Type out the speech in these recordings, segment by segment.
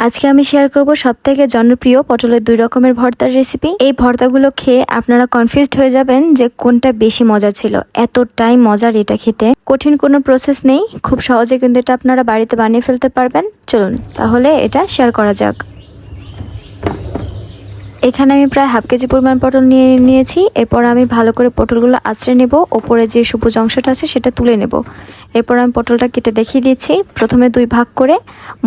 আজকে আমি শেয়ার করব সবথেকে জনপ্রিয় পটলের 2 রকমের ভর্তার রেসিপি। এই ভর্তাগুলো খেয়ে আপনারা কনফিউজড হয়ে যাবেন যে কোনটা বেশি মজার ছিল। এতটাই মজার এটা খেতে, কঠিন কোনো প্রসেস নেই, খুব সহজে কিন্তু এটা আপনারা বাড়িতে বানিয়ে ফেলতে পারবেন। চলুন তাহলে এটা শেয়ার করা যাক। এখানে আমি প্রায় হাফ কেজি পরিমাণ পটল নিয়েছি। এরপর আমি ভালো করে পটলগুলো আঁচড়ে নেব, ওপরে যে সবুজ অংশটা আছে সেটা তুলে নেব। এরপর আমি পটলটা কেটে দেখিয়ে দিচ্ছি। প্রথমে 2 ভাগ করে,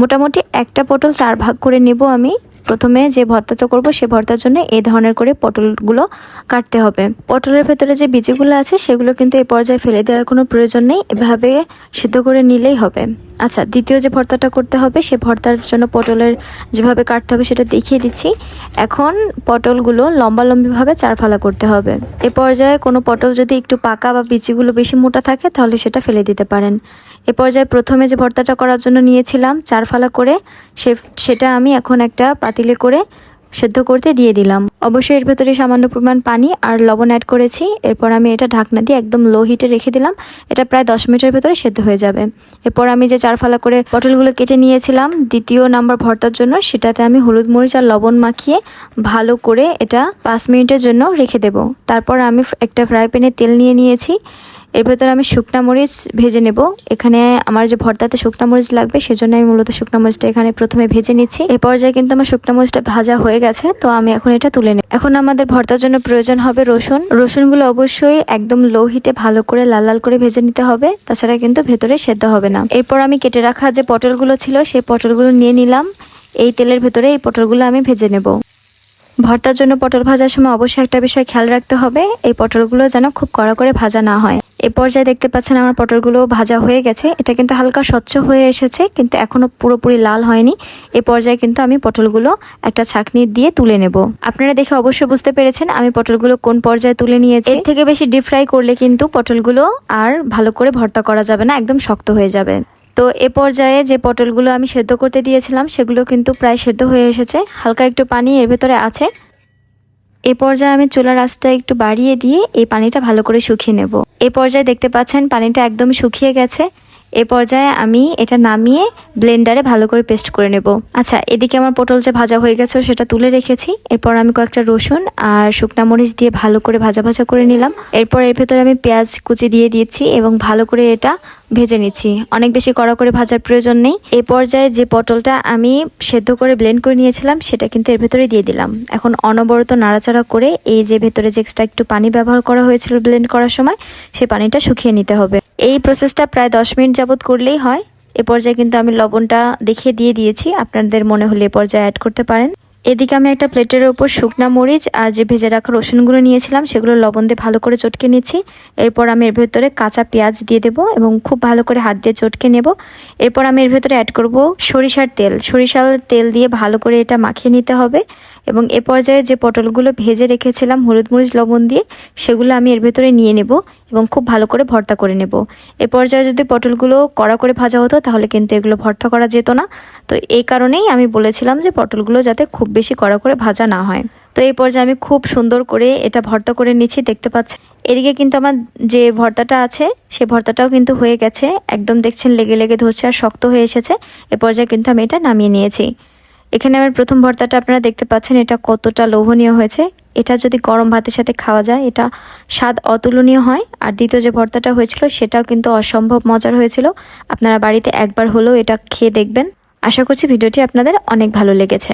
মোটামুটি একটা পটল 4 ভাগ করে নেব আমি। প্রথমে যে ভর্তাটা করব সে ভর্তার জন্য এই ধরনের করে পটলগুলো কাটতে হবে। পটলের ভেতরে যে বীজগুলো আছে সেগুলো কিন্তু এই পর্যায়ে ফেলে দেওয়ার কোনো প্রয়োজন নেই, এভাবে সিদ্ধ করে নিলেই হবে। আচ্ছা, দ্বিতীয় যে ভর্তাটা করতে হবে সে ভর্তার জন্য পটলের যেভাবে কাটতে হবে সেটা দেখিয়ে দিচ্ছি। এখন পটলগুলো লম্বালম্বিভাবে 4 ফালা করতে হবে। এ পর্যায়ে কোনো পটল যদি একটু পাকা বা বিচিগুলো বেশি মোটা থাকে তাহলে সেটা ফেলে দিতে পারেন। এ পর্যায়ে প্রথমে যে ভর্তাটা করার জন্য নিয়েছিলাম 4 ফালা করে, সেটা আমি এখন একটা পাতিলে করে সেদ্ধ করতে দিয়ে দিলাম। অবশ্যই এর ভেতরে সামান্য পরিমাণ পানি আর লবণ অ্যাড করেছি। এরপর আমি এটা ঢাকনা দিয়ে একদম লো হিটে রেখে দিলাম। এটা প্রায় 10 মিনিটের ভেতরে সেদ্ধ হয়ে যাবে। এরপর আমি যে 4 ফালা করে পটলগুলো কেটে নিয়েছিলাম দ্বিতীয় নাম্বার ভর্তার জন্য, সেটাতে আমি হলুদ মরিচ আর লবণ মাখিয়ে ভালো করে এটা 5 মিনিটের জন্য রেখে দেব। তারপর আমি একটা ফ্রাই প্যানে তেল নিয়েছি। এর ভেতরে আমি শুকনা মরিচ ভেজে নেব। এখানে আমার যে ভর্তাতে শুকনা মরিচ লাগবে সেজন্য আমি মূলত শুকনা মরিচটা এখানে প্রথমে ভেজে নিচ্ছি। এই পর্যায়ে কিন্তু আমার শুকনা মরিচটা ভাজা হয়ে গেছে, তো আমি এখন এটা তুলে নেব। এখন আমাদের ভর্তার জন্য প্রয়োজন হবে রসুনগুলো অবশ্যই একদম লো হিটে ভালো করে লাল লাল করে ভেজে নিতে হবে, তাছাড়া কিন্তু ভেতরে সেদ্ধ হবে না। এরপর আমি কেটে রাখা যে পটলগুলো ছিল সেই পটলগুলো নিয়ে নিলাম। এই তেলের ভেতরে এই পটলগুলো আমি ভেজে নেব। ভর্তার জন্য পটল ভাজার সময় অবশ্যই একটা বিষয় খেয়াল রাখতে হবে, এই পটলগুলো যেন খুব কড়া করে ভাজা না হয়। এ পর্যায়ে দেখতে পাচ্ছেন আমার পটলগুলো ভাজা হয়ে গেছে। এটা কিন্তু হালকা স্বচ্ছ হয়ে এসেছে, কিন্তু এখনো পুরোপুরি লাল হয়নি। এ পর্যায়ে কিন্তু আমি পটলগুলো একটা ছাঁকনি দিয়ে তুলে নেব। আপনারা দেখে অবশ্যই বুঝতে পেরেছেন আমি পটলগুলো কোন পর্যায়ে তুলে নিয়েছি। এর থেকে বেশি ডিপ ফ্রাই করলে কিন্তু পটলগুলো আর ভালো করে ভর্তা করা যাবে না, একদম শক্ত হয়ে যাবে। তো এ পর্যায়ে যে পটলগুলো আমি সেদ্ধ করতে দিয়েছিলাম সেগুলো কিন্তু প্রায় সেদ্ধ হয়ে এসেছে, হালকা একটু পানি এর ভেতরে আছে। এ পর্যায়ে আমি চুলার আঁচটা একটু বাড়িয়ে দিয়ে এই পানিটা ভালো করে শুকিয়ে নেব। এ পর্যায়ে দেখতে পাচ্ছেন পানিটা একদমই শুকিয়ে গেছে। এ পর্যায়ে আমি এটা নামিয়ে ব্লেন্ডারে ভালো করে পেস্ট করে নেব। আচ্ছা, এদিকে আমার পটল যে ভাজা হয়ে গেছে সেটা তুলে রেখেছি। এরপর আমি কয়েকটা রসুন আর শুকনা মরিচ দিয়ে ভালো করে ভাজা করে নিলাম। এরপর এর ভেতরে আমি পেঁয়াজ কুচি দিয়ে দিচ্ছি এবং ভালো করে এটা ভেজে নিচ্ছি। অনেক বেশি কড়া করে ভাজার প্রয়োজন নেই। এই পর্যায়ে যে পটলটা আমি সেদ্ধ করে ব্লেন্ড করে নিয়েছিলাম সেটা কিন্তু এর ভেতরে দিয়ে দিলাম। এখন অনবরত নাড়াচাড়া করে এই যে ভেতরে যে এক্সট্রা একটু পানি ব্যবহার করা হয়েছিল ব্লেন্ড করার সময়, সেই পানিটা শুকিয়ে নিতে হবে। এই প্রসেসটা প্রায় 10 মিনিট যাবত করলেই হয়। এ পর্যায়ে কিন্তু আমি লবণটা দেখিয়ে দিয়ে দিয়েছি, আপনাদের মনে হলে এ পর্যায়ে অ্যাড করতে পারেন। এদিকে আমি একটা প্লেটের ওপর শুকনা মরিচ আর যে ভেজে রাখা রসুনগুলো নিয়েছিলাম সেগুলো লবণ দিয়ে ভালো করে চটকে নিচ্ছি। এরপর আমি এর ভেতরে কাঁচা পেঁয়াজ দিয়ে দেব এবং খুব ভালো করে হাত দিয়ে চটকে নেব। এরপর আমি এর ভেতরে অ্যাড করব সরিষার তেল দিয়ে ভালো করে এটা মাখিয়ে নিতে হবে। এবং এ পর্যায়ে যে পটলগুলো ভেজে রেখেছিলাম হলুদ মরিচ লবণ দিয়ে, সেগুলো আমি এর ভেতরে নিয়ে নেব এবং খুব ভালো করে ভর্তা করে নেব। এ পর্যায়ে যদি পটলগুলো কড়া করে ভাজা হতো তাহলে কিন্তু এগুলো ভর্তা করা যেত না। তো এই কারণেই আমি বলেছিলাম যে পটলগুলো যাতে খুব বেশি কড়া করে ভাজা না হয়। তো এই পর্যায়ে আমি খুব সুন্দর করে এটা ভর্তা করে নিচ্ছি, দেখতে পাচ্ছেন। এদিকে কিন্তু আমার যে ভর্তাটা আছে সে ভর্তাটাও কিন্তু হয়ে গেছে, একদম দেখছেন লেগে লেগে ধরছে আর শক্ত হয়ে এসেছে। এ পর্যায়ে কিন্তু আমি এটা নামিয়ে নিয়েছি। এখানে আমার প্রথম ভর্তাটা আপনারা দেখতে পাচ্ছেন এটা কতটা লোভনীয় হয়েছে। এটা যদি গরম ভাতের সাথে খাওয়া যায় এটা স্বাদ অতুলনীয় হয়। আর দ্বিতীয় যে ভর্তাটা হয়েছিল সেটাও কিন্তু অসম্ভব মজার হয়েছিল। আপনারা বাড়িতে একবার হলেও এটা খেয়ে দেখবেন। আশা করছি ভিডিওটি আপনাদের অনেক ভালো লেগেছে।